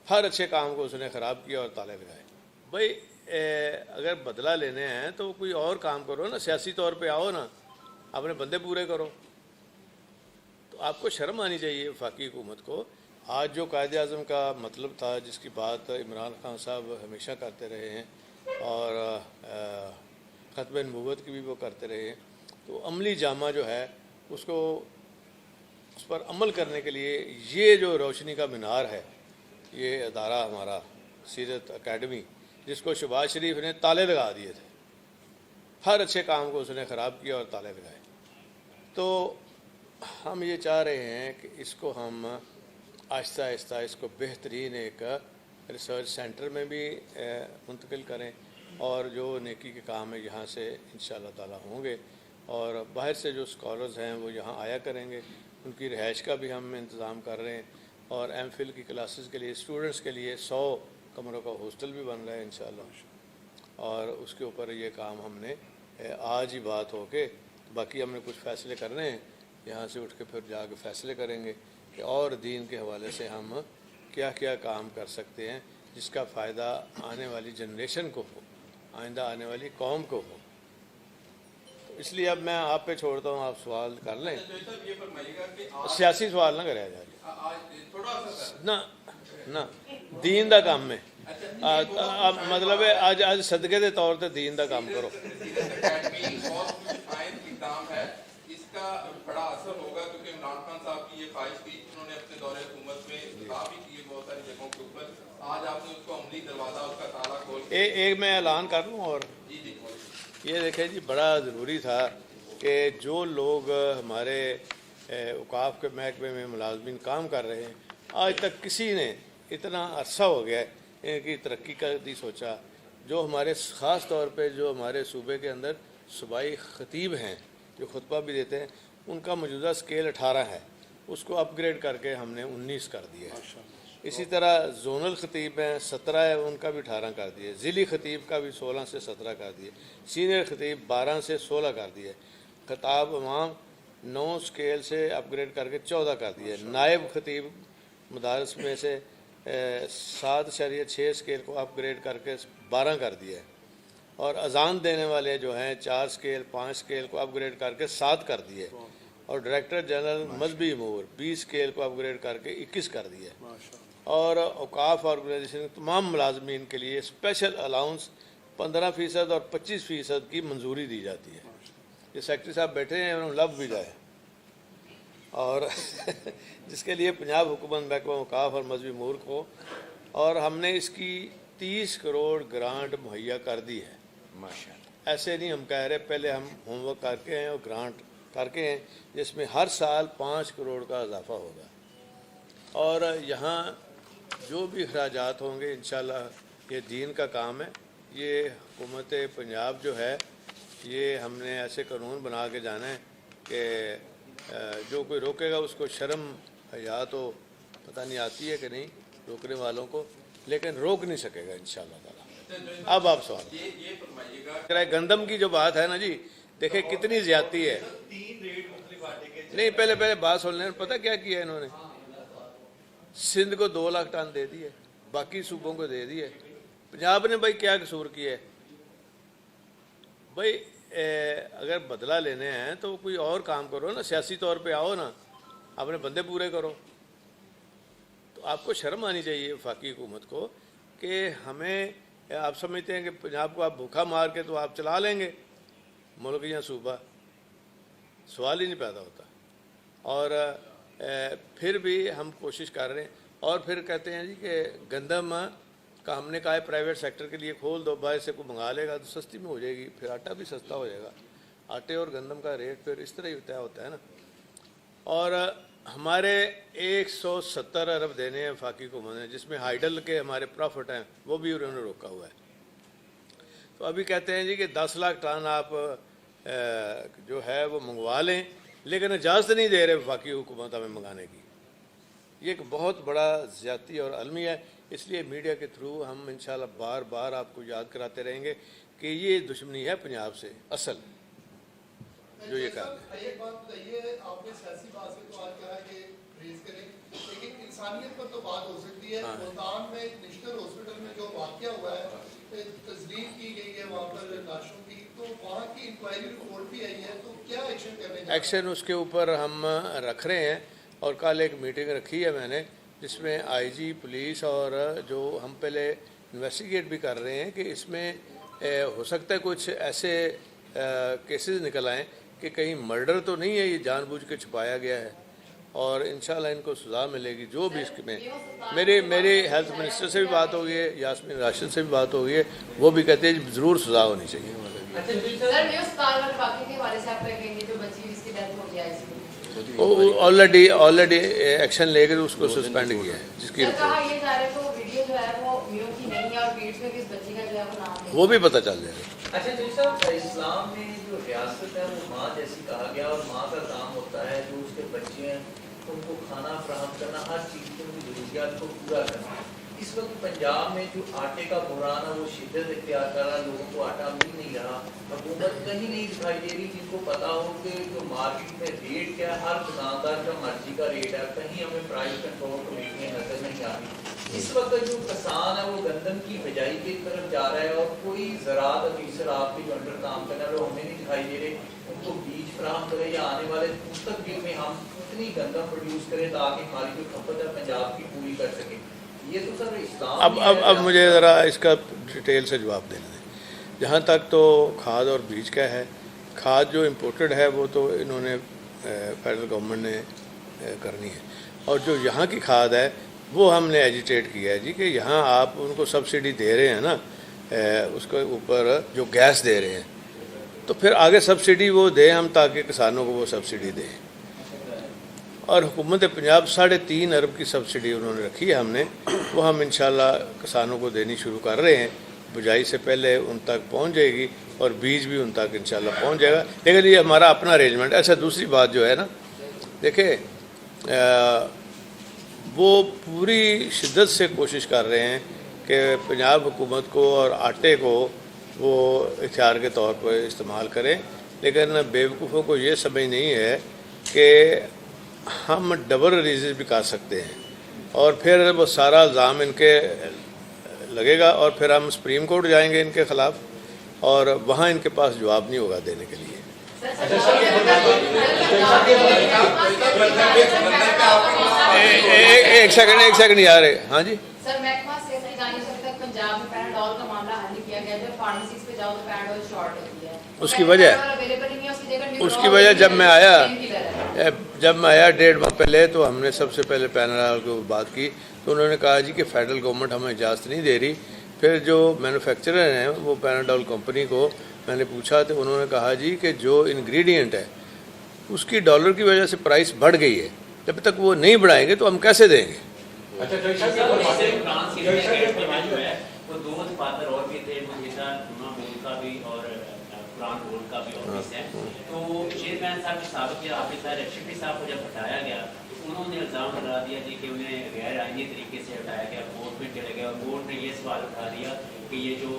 ہر اچھے کام کو اس نے خراب کیا اور تالے لگائے۔ بھائی اگر بدلہ لینے ہیں تو کوئی اور کام کرو نا، سیاسی طور پہ آؤ نا، اپنے بندے پورے کرو۔ تو آپ کو شرم آنی چاہیے وفاقی حکومت کو۔ آج جو قائد اعظم کا مطلب تھا، جس کی بات عمران خان صاحب ہمیشہ کرتے رہے ہیں اور ختم نبوت کی بھی وہ کرتے رہے ہیں، تو عملی جامہ جو ہے اس پر عمل کرنے کے لیے یہ جو روشنی کا مینار ہے، یہ ادارہ ہمارا سیرت اکیڈمی، جس کو شہباز شریف نے تالے لگا دیے تھے، ہر اچھے کام کو اس نے خراب کیا اور تالے لگائے۔ تو ہم یہ چاہ رہے ہیں کہ اس کو ہم آہستہ آہستہ اس کو بہترین ایک ریسرچ سینٹر میں بھی منتقل کریں، اور جو نیکی کے کام ہے یہاں سے انشاءاللہ تعالی ہوں گے، اور باہر سے جو اسکالرز ہیں وہ یہاں آیا کریں گے۔ ان کی رہائش کا بھی ہم انتظام کر رہے ہیں، اور ایم فل کی کلاسز کے لیے اسٹوڈنٹس کے لیے 100 کمروں کا ہاسٹل بھی بن رہا ہے انشاءاللہ، اور اس کے اوپر یہ کام ہم نے آج ہی بات ہو کے، باقی ہم نے کچھ فیصلے کرنے ہیں، یہاں سے اٹھ کے پھر جا کے فیصلے کریں گے کہ اور دین کے حوالے سے ہم کیا کیا کام کر سکتے ہیں جس کا فائدہ آنے والی جنریشن کو ہو، آئندہ آنے والی قوم کو ہو۔ تو اس لیے اب میں آپ پہ چھوڑتا ہوں، آپ سوال کر لیں، سیاسی سوال نہ کرے جائے نہ دین دا کام ہے، مطلب ہے آج صدقے دے طور تے دین دا کام کرو۔ بڑا اثر ہوگا کیونکہ عمران خان صاحب کی یہ خواہش تھی، انہوں نے اپنے دور حکومت میں خطاب بھی کیے بہت ساری جگہوں کے اوپر، آج آپ نے اس کو عملی دروازہ اس کا تالا کھول کے ایک میں اعلان کر لوں، اور یہ دیکھیں جی، بڑا ضروری تھا کہ جو لوگ ہمارے اوقاف کے محکمے میں ملازمین کام کر رہے ہیں، آج تک کسی نے اتنا عرصہ ہو گیا ہے ان کی ترقی کا نہیں سوچا۔ جو ہمارے خاص طور پہ جو ہمارے صوبے کے اندر صوبائی خطیب ہیں جو خطبہ بھی دیتے ہیں، ان کا موجودہ سکیل 18 ہے، اس کو اپ گریڈ کر کے ہم نے 19 کر دیا ہے۔ اسی طرح زونل خطیب ہیں 17 ہے، ان کا بھی 18 کر دیے، ضلعی خطیب کا بھی 16 سے 17 کر دیے، سینئر خطیب 12 سے 16 کر دیے، خطاب امام 9 سکیل سے اپ گریڈ کر کے 14 کر دیے، نائب خطیب مدارس میں سے 7.6 سکیل کو اپ گریڈ کر کے 12 کر دیا ہے، اور اذان دینے والے جو ہیں 4 سکیل 5 سکیل کو اپ گریڈ کر کے 7 کر دیے، اور ڈائریکٹر جنرل مذہبی امور 20 سکیل کو اپ گریڈ کر کے 21 کر دیے، اور اوقاف آرگنائزیشن کے تمام ملازمین کے لیے اسپیشل الاؤنس 15% اور 25% کی منظوری دی جاتی ہے۔ یہ سیکرٹری صاحب بیٹھے ہیں، انہوں نے لب بھی جائے، اور جس کے لیے پنجاب حکومت محکمہ اوقاف اور مذہبی امور کو، اور ہم نے اس کی 30 کروڑ گرانٹ مہیا کر دی ہے۔ ماشاءاللہ، ایسے نہیں ہم کہہ رہے، پہلے ہم ہوم ورک کر کے ہیں اور گرانٹ کر کے ہیں، جس میں ہر سال 5 کروڑ کا اضافہ ہوگا، اور یہاں جو بھی اخراجات ہوں گے انشاءاللہ یہ دین کا کام ہے۔ یہ حکومت پنجاب جو ہے، یہ ہم نے ایسے قانون بنا کے جانا ہے کہ جو کوئی روکے گا اس کو شرم حیا تو پتہ نہیں آتی ہے کہ نہیں روکنے والوں کو، لیکن روک نہیں سکے گا انشاءاللہ تعالی۔ اب آپ سوال گندم کی جو بات ہے نا جی، دیکھیں کتنی زیادتی ہے۔ نہیں، پہلے بات سن لیں، پتہ کیا کیا انہوں نے؟ سندھ کو 2 لاکھ ٹن دے دیے، باقی صوبوں کو دے دیے، پنجاب نے بھائی کیا قصور کیا ہے؟ بھائی اگر بدلہ لینے ہیں تو کوئی اور کام کرو نا، سیاسی طور پہ آؤ نا، اپنے بندے پورے کرو۔ تو آپ کو شرم آنی چاہیے وفاقی حکومت کو کہ ہمیں، آپ سمجھتے ہیں کہ پنجاب کو آپ بھوکا مار کے تو آپ چلا لیں گے ملک یا صوبہ، سوال ہی نہیں پیدا ہوتا۔ اور پھر بھی ہم کوشش کر رہے ہیں، اور پھر کہتے ہیں جی کہ گندم کا ہم نے کہا ہے پرائیویٹ سیکٹر کے لیے کھول دو، باہر سے کوئی منگا لے گا تو سستی میں ہو جائے گی، پھر آٹا بھی سستا ہو جائے گا، آٹے اور گندم کا ریٹ پھر اس طرح ہی طے ہوتا ہے نا۔ اور ہمارے 170 ارب دینے ہیں وفاقی حکومت نے، جس میں ہائیڈل کے ہمارے پروفٹ ہیں وہ بھی انہوں نے روکا ہوا ہے۔ تو ابھی کہتے ہیں جی کہ 10 لاکھ ٹن آپ جو ہے وہ منگوا لیں، لیکن اجازت نہیں دے رہے وفاقی حکومت ہمیں منگانے کی۔ یہ ایک بہت بڑا زیادتی اور المی ہے، اس لیے میڈیا کے تھرو ہم انشاءاللہ بار بار آپ کو یاد کراتے رہیں گے کہ یہ دشمنی ہے پنجاب سے اصل جو یہ کام ہے۔ ایک بات بتائیے، آپ نے سیاسی بات سے تو آج کہا کہ फेस करें, लेकिन इंसानियत पर तो बात हो सकती है। मुल्तान में नेशनल हॉस्पिटल में जो वाक़या हुआ है, तस्लीम की गई है वहाँ पर लाशों की, तो वहाँ की इंक्वायरी रिपोर्ट भी आई है, तो क्या एक्शन करने जा रहे हैं? एक्शन उसके ऊपर हम रख रहे हैं और कल एक मीटिंग रखी है मैंने, जिसमें आईजी पुलिस और जो हम पहले इन्वेस्टिगेट भी कर रहे हैं कि इसमें हो सकता है कुछ ऐसे केसेस निकल आएँ कि कहीं मर्डर तो नहीं है, ये जानबूझ के छुपाया गया है, और इंशाल्लाह इनको सज़ा मिलेगी जो भी इसमें। मेरी हेल्थ मिनिस्टर से भी बात हो गई है, यास्मीन राशिद से भी बात हो गई है, वो भी कहते हैं ज़रूर सज़ा होनी चाहिए। ऑलरेडी एक्शन लेकर उसको सस्पेंड किया है, जिसकी वो भी पता चल जाएगा। अच्छा जी साहब, इस्लाम में जो रियासत है वो माँ जैसी कहा गया, और माँ का काम होता है जो उसके बच्चे हैं उनको खाना फराहम करना, हर चीज़ की उनकी ज़रूरियात को पूरा करना। इस वक्त पंजाब में जो आटे का बुरान है वो शिद्दत इख्तियार कर रहा है, लोगों को आटा मिल नहीं रहा, हुकूमत कहीं नहीं दिखाई दे रही जिनको पता हो कि जो मार्केट में रेट क्या है, हर दुकानदार का मर्जी का रेट है, कहीं हमें प्राइस कंट्रोल कमेटियाँ नजर नहीं आ रही। इस वक्त जो किसान है वो गंदम की बिजाई की तरफ जा रहा है, और कोई ज़राअत ऑफिसर आपके जो अंडर काम करना है वो हमें नहीं दिखाई दे रहे, उनको बीज फराहम करें या आने वाले मुस्तकबिल में हम इतनी गंदम प्रोड्यूस करें ताकि हमारी जो खपत है पंजाब की पूरी कर सके। ये तो सर इस्लाम। अब मुझे ज़रा इसका डिटेल से जवाब देना है। जहाँ तक तो खाद और बीज का है, खाद जो इम्पोर्टेड है वो तो इन्होंने फेडरल गवर्नमेंट ने करनी है, और जो यहाँ की खाद है वो हमने एजिटेट किया है जी कि यहाँ आप उनको सब्सिडी दे रहे हैं ना, उसके ऊपर जो गैस दे रहे हैं, तो फिर आगे सब्सिडी वो दें हम, ताकि किसानों को वो सब्सिडी दें। और हुकूमत पंजाब 3.5 अरब की सब्सिडी उन्होंने रखी है हमने, वो हम इंशाल्लाह किसानों को देनी शुरू कर रहे हैं। बुझाई से पहले उन तक पहुंच जाएगी और बीज भी उन तक इंशाल्लाह पहुंच जाएगा, लेकिन ये हमारा अपना अरेंजमेंट। अच्छा, दूसरी बात जो है ना, देखिए वो पूरी शिद्दत से कोशिश कर रहे हैं कि पंजाब हुकूमत को और आटे को वो इख्तियार के तौर पर इस्तेमाल करें, लेकिन बेवकूफ़ों को ये समझ नहीं है कि हम डबल रिलीज भी कर सकते हैं, और फिर वो सारा इल्ज़ाम इनके लगेगा, और फिर हम सुप्रीम कोर्ट जाएंगे इनके ख़िलाफ़, और वहाँ इनके पास जवाब नहीं होगा देने के लिए। एक सेकंड यार, हाँ जी सर, महकमा सेहत की जानिब से तक पंजाब में पैराडोल का मामला हल नहीं किया गया। जब फार्मेसीज पे जाओ तो पैराडोल शॉर्ट होती है, उसकी वजह जब मैं आया 1.5 माह पहले, तो हमने सबसे पहले पैराडोल को बात की, तो उन्होंने कहा जी कि फेडरल गवर्नमेंट हमें इजाज़त नहीं दे रही। फिर जो मैन्युफैक्चरर हैं वो पैराडोल कंपनी को मैंने पूछा, तो उन्होंने कहा जी कि जो इंग्रेडिएंट है उसकी डॉलर की वजह से प्राइस बढ़ गई है, जब तक वो नहीं बढ़ाएंगे तो हम कैसे देंगे। अच्छा, वो 2 उत्पादक और भी थे, का भी और पुरान बोर्ड का भी ऑफिस है, तो चेयरमैन साहब के साबित हाफिज रशीदी साहब को जब हटाया गया तो उन्होंने इल्ज़ाम लगा दिया जी कि उन्हें गैर आईनी तरीके से हटाया गया, कोर्ट में चले गए, और कोर्ट ने ये सवाल उठा दिया कि ये जो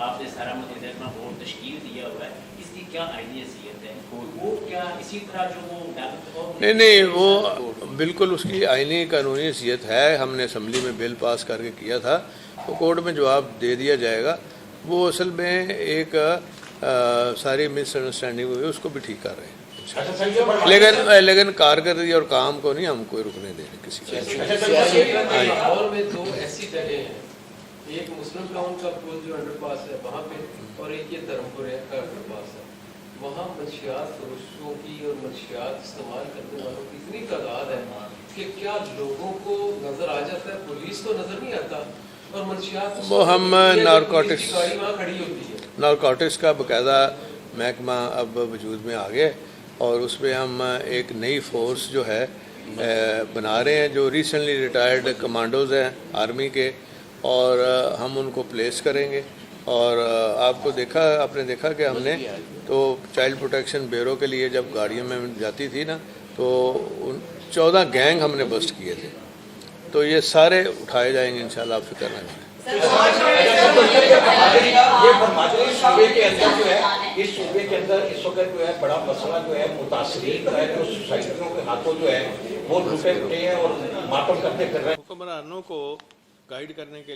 आपने सारा मुतहमा बोर्ड तश्कील दिया हुआ है इसकी क्या आईनी हैसियत है, वो क्या इसी तरह जो वो नहीं, वो बिल्कुल उसकी आईनी कानूनी हैसियत है। हमने असम्बली में बिल पास करके किया था, तो कोर्ट में जवाब दे दिया जाएगा। वो असल में एक सारी मिसअंडरस्टैंडिंग हुई, उसको भी ठीक कर रहे हैं, लेकिन कारकर्दगी और काम को नहीं हम कोई रुकने देंगे किसी को। लाहौर में 2 ऐसी जगह हैं, एक मुस्लिम टाउन का पुल जो अंडरपास है वहाँ पे, और एक ये धर्मपुर का अंडरपास है। वहाँ मंशियात फरोशों की और मंशियात इस्तेमाल करने वालों की इतनी तादाद है कि क्या लोगों को नजर आ जाता है, पुलिस को नजर नहीं आता, और मंशियात वो हम नारकोटिक्स खड़ी होती है। नारकोटिक्स का बाकायदा महकमा अब वजूद में आ गया, और उसमें हम एक नई फोर्स जो है बना रहे हैं, जो रिसेंटली रिटायर्ड कमांडोज हैं आर्मी के, और हम उनको प्लेस करेंगे। और आपने देखा कि हमने तो चाइल्ड प्रोटेक्शन ब्यूरो के लिए जब गाड़ियों में जाती थी ना, तो 14 गैंग हमने बस्ट किए थे, तो ये सारे उठाए जाएंगे इंशाल्लाह, आप फिक्र ना करें। ये फरमाते सूबे के अंदर जो है, इस सूबे के अंदर इस वक्त जो है बड़ा मसला जो है मुतासरीन का है, जो सोसाइटियों के हाथों जो है वो लुटे पुटे हैं और मातम करते फिर रहे हैं। हुक्मरानों को गाइड करने के